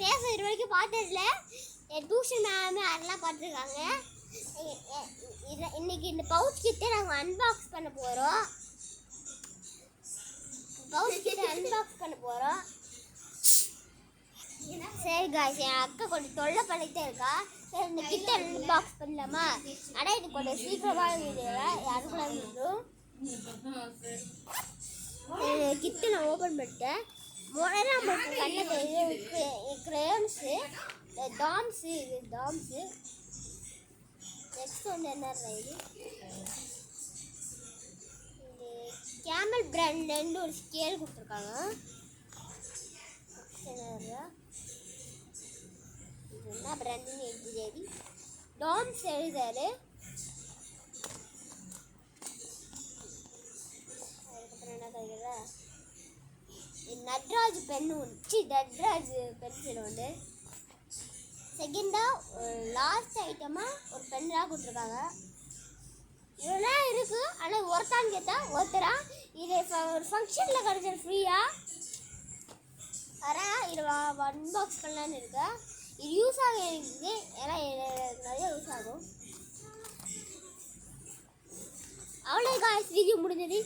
Face இது வரைக்கும் பார்த்ததில்ல. என் டியூஷன் மேமே அதெல்லாம் பார்த்துருக்காங்க. இன்னைக்கு இந்த பவுச் கிட்ட நாங்கள் அன்பாக்ஸ் பண்ண போகிறோம். சரி காய்ஸ், என் அக்கா கொஞ்சம் தொல்லை பண்ணிகிட்டே இருக்கா. சரி இந்த கிட்ட அன்பாக்ஸ் பண்ணலாமா? ஆனால் இது கொஞ்சம் சீக்கிரமாக அதுக்குள்ள இருக்கும். கிட்ட நான் ஓப்பன் பண்ணிட்டேன். முதல்ல நம்மளுக்கு கண்ணு கிரேம்ஸு டாம்ஸு, இது டாம்ஸு. நெக்ஸ்ட் வந்து என்ன இது கேமல் பிராண்ட்லேருந்து ஒரு ஸ்கேல் கொடுத்துருக்காங்க. இது என்ன பிராண்டுன்னு எழுதி டாம்ஸ் எழுதாரு. அதுக்கப்புறம் என்ன கையில் நட்ராஜ் பென்னு ஒன்று, நட்ராஜ் பென்சில் ஒன்று. செகண்டாக லாஸ்ட் ஐட்டமாக ஒரு பென்னாக கொடுத்துருக்காங்க. இதெல்லாம் இருக்குது. ஆனால் ஒருத்தான்னு கேட்டால் ஒருத்தரா இது ஒரு ஃபங்க்ஷனில் கிடச்சது ஃப்ரீயாக. ஆனால் இது அன்பாக்ஸ் பண்ணலான்னு இருக்கேன். இது யூஸ் ஆகும் எனக்கு, ஏன்னா நிறைய யூஸ் ஆகும். அவ்வளோ காய்ஸ் வீடியோ முடிஞ்சது.